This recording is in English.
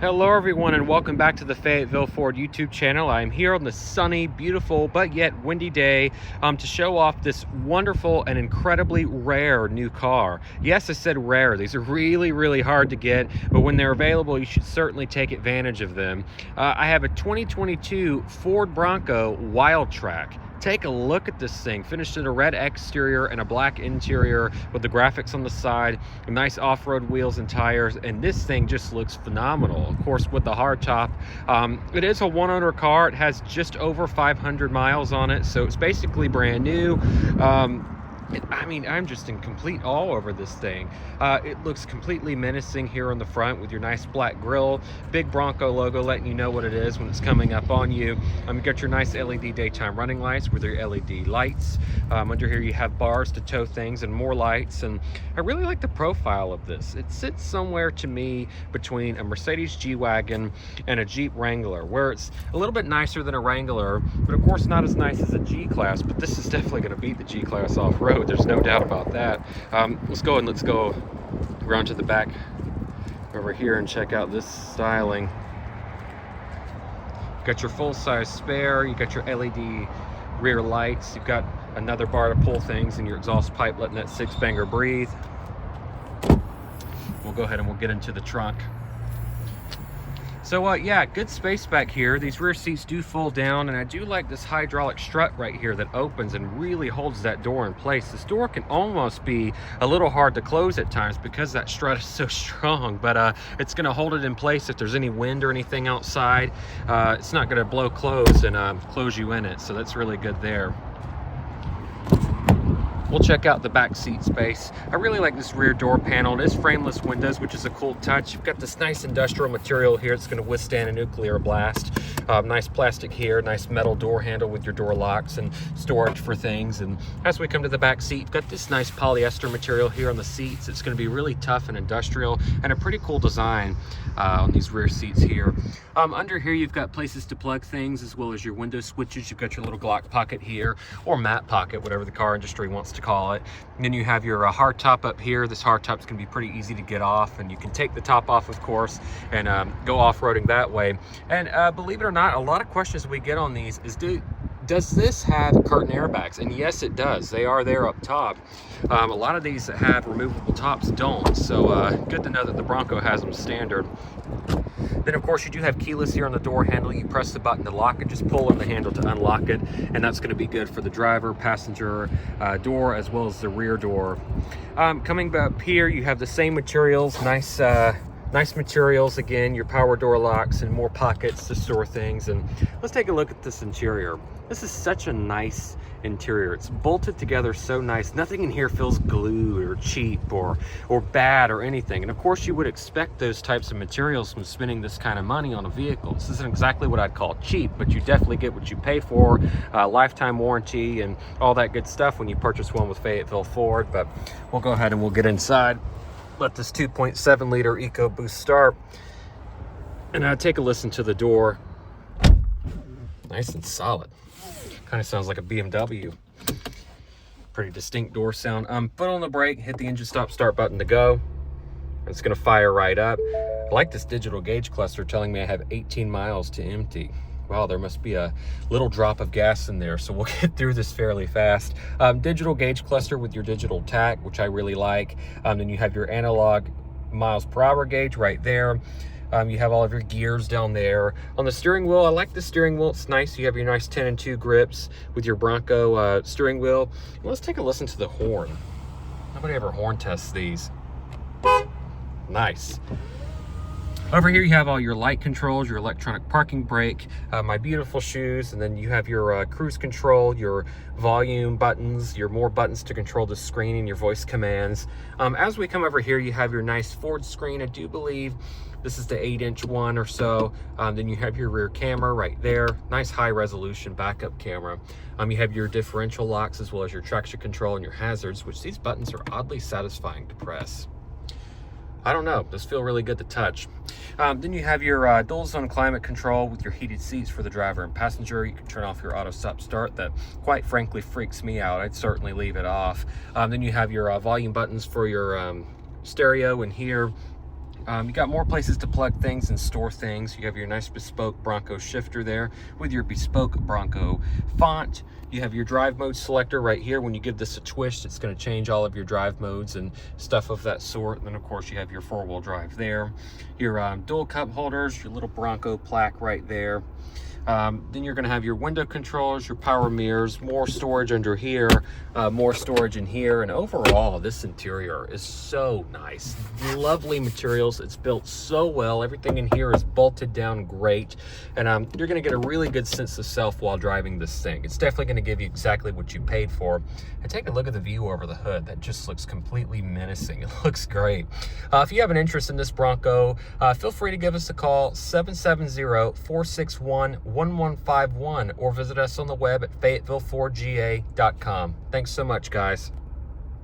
Hello everyone and welcome back to the Fayetteville Ford YouTube channel. I'm here on the sunny, beautiful, but yet windy day to show off this wonderful and incredibly rare new car. Yes, I said rare. These are really hard to get, but when they're available, you should certainly take advantage of them. I have a 2022 Ford Bronco WildTrak. Take a look at this thing, finished in a red exterior and a black interior with the graphics on the side, nice off-road wheels and tires, and this thing just looks phenomenal. Of course, with the hardtop, it is a one-owner car. It has just over 500 miles on it, so it's basically brand new. I mean, I'm just in complete awe over this thing. It looks completely menacing here on the front with your nice black grille, big Bronco logo letting you know what it is when it's coming up on you. You got your nice LED daytime running lights with your LED lights. Under here you have bars to tow things and more lights, and I really like the profile of this. It sits somewhere to me between a Mercedes G-Wagon and a Jeep Wrangler, where it's a little bit nicer than a Wrangler, but of course not as nice as a G-Class, but this is definitely going to beat the G-Class off-road. There's no doubt about that. Let's go around to the back over here and check out this styling. Got your full-size spare, you got your LED rear lights, you've got another bar to pull things, and your exhaust pipe letting that six-banger breathe. We'll go ahead and we'll get into the trunk. So yeah, good space back here. These rear seats do fold down, and I do like this hydraulic strut right here that opens and really holds that door in place. This door can almost be a little hard to close at times because that strut is so strong, but it's going to hold it in place if there's any wind or anything outside. It's not going to blow closed and close you in it, so that's really good there. We'll check out the back seat space. I really like this rear door panel. It is frameless windows, which is a cool touch. You've got this nice industrial material here. It's going to withstand a nuclear blast. Nice plastic here, nice metal door handle with your door locks and storage for things. And as we come to the back seat, you've got this nice polyester material here on the seats. It's going to be really tough and industrial, and a pretty cool design on these rear seats here. Under here, you've got places to plug things as well as your window switches. You've got your little Glock pocket here, or mat pocket, whatever the car industry wants to call it. And then you have your hard top up here. This hard top is going to be pretty easy to get off, and you can take the top off, of course, and go off-roading that way. And believe it or not, a lot of questions we get on these is, does this have curtain airbags? And yes, it does. They are there up top. A lot of these that have removable tops don't, so good to know that the Bronco has them standard. Then of course you do have keyless here on the door handle. You press the button to lock it, just pull on the handle to unlock it, and that's going to be good for the driver, passenger door, as well as the rear door. Coming up here, you have the same materials, nice materials again, your power door locks and more pockets to store things. And let's take a look at this interior. This is such a nice interior. It's bolted together so nice. Nothing in here feels glued or cheap or bad or anything. And of course you would expect those types of materials when spending this kind of money on a vehicle. This isn't exactly what I'd call cheap, but you definitely get what you pay for. Lifetime warranty and all that good stuff when you purchase one with Fayetteville Ford. But we'll go ahead and we'll get inside. Let this 2.7 liter EcoBoost start, and take a listen to the door. Nice and solid. Kind of sounds like a BMW. Pretty distinct door sound. Foot on the brake, hit the engine stop start button to go. It's going to fire right up. I like this digital gauge cluster telling me I have 18 miles to empty. Wow, there must be a little drop of gas in there, so we'll get through this fairly fast. Digital gauge cluster with your digital tach, which I really like. Then you have your analog miles per hour gauge right there. You have all of your gears down there. On the steering wheel, I like the steering wheel. It's nice. You have your nice 10 and 2 grips with your Bronco steering wheel. And let's take a listen to the horn. Nobody ever horn tests these. Nice. Over here you have all your light controls, your electronic parking brake, my beautiful shoes, and then you have your cruise control, your volume buttons, your more buttons to control the screen, and your voice commands. As we come over here, you have your nice Ford screen. I do believe this is the 8-inch one or so. Then you have your rear camera right there, nice high resolution backup camera. You have your differential locks as well as your traction control and your hazards, which these buttons are oddly satisfying to press. I don't know, those feel really good to touch. Then you have your dual zone climate control with your heated seats for the driver and passenger. You can turn off your auto stop start. That quite frankly freaks me out. I'd certainly leave it off. Then you have your volume buttons for your stereo in here. You got more places to plug things and store things. You have your nice bespoke Bronco shifter there with your bespoke Bronco font. You have your drive mode selector right here. When you give this a twist, it's going to change all of your drive modes and stuff of that sort. And then of course you have your 4-wheel drive there, your dual cup holders, your little Bronco plaque right there. Then you're going to have your window controls, your power mirrors, more storage under here, more storage in here, and overall this interior is so nice. Lovely materials. It's built so well. Everything in here is bolted down great, and you're going to get a really good sense of self while driving this thing. It's definitely going to give you exactly what you paid for. And take a look at the view over the hood. That just looks completely menacing. It looks great. If you have an interest in this Bronco, feel free to give us a call, 770-461-1151, or visit us on the web at fayettevillefordga.com. Thanks so much, guys.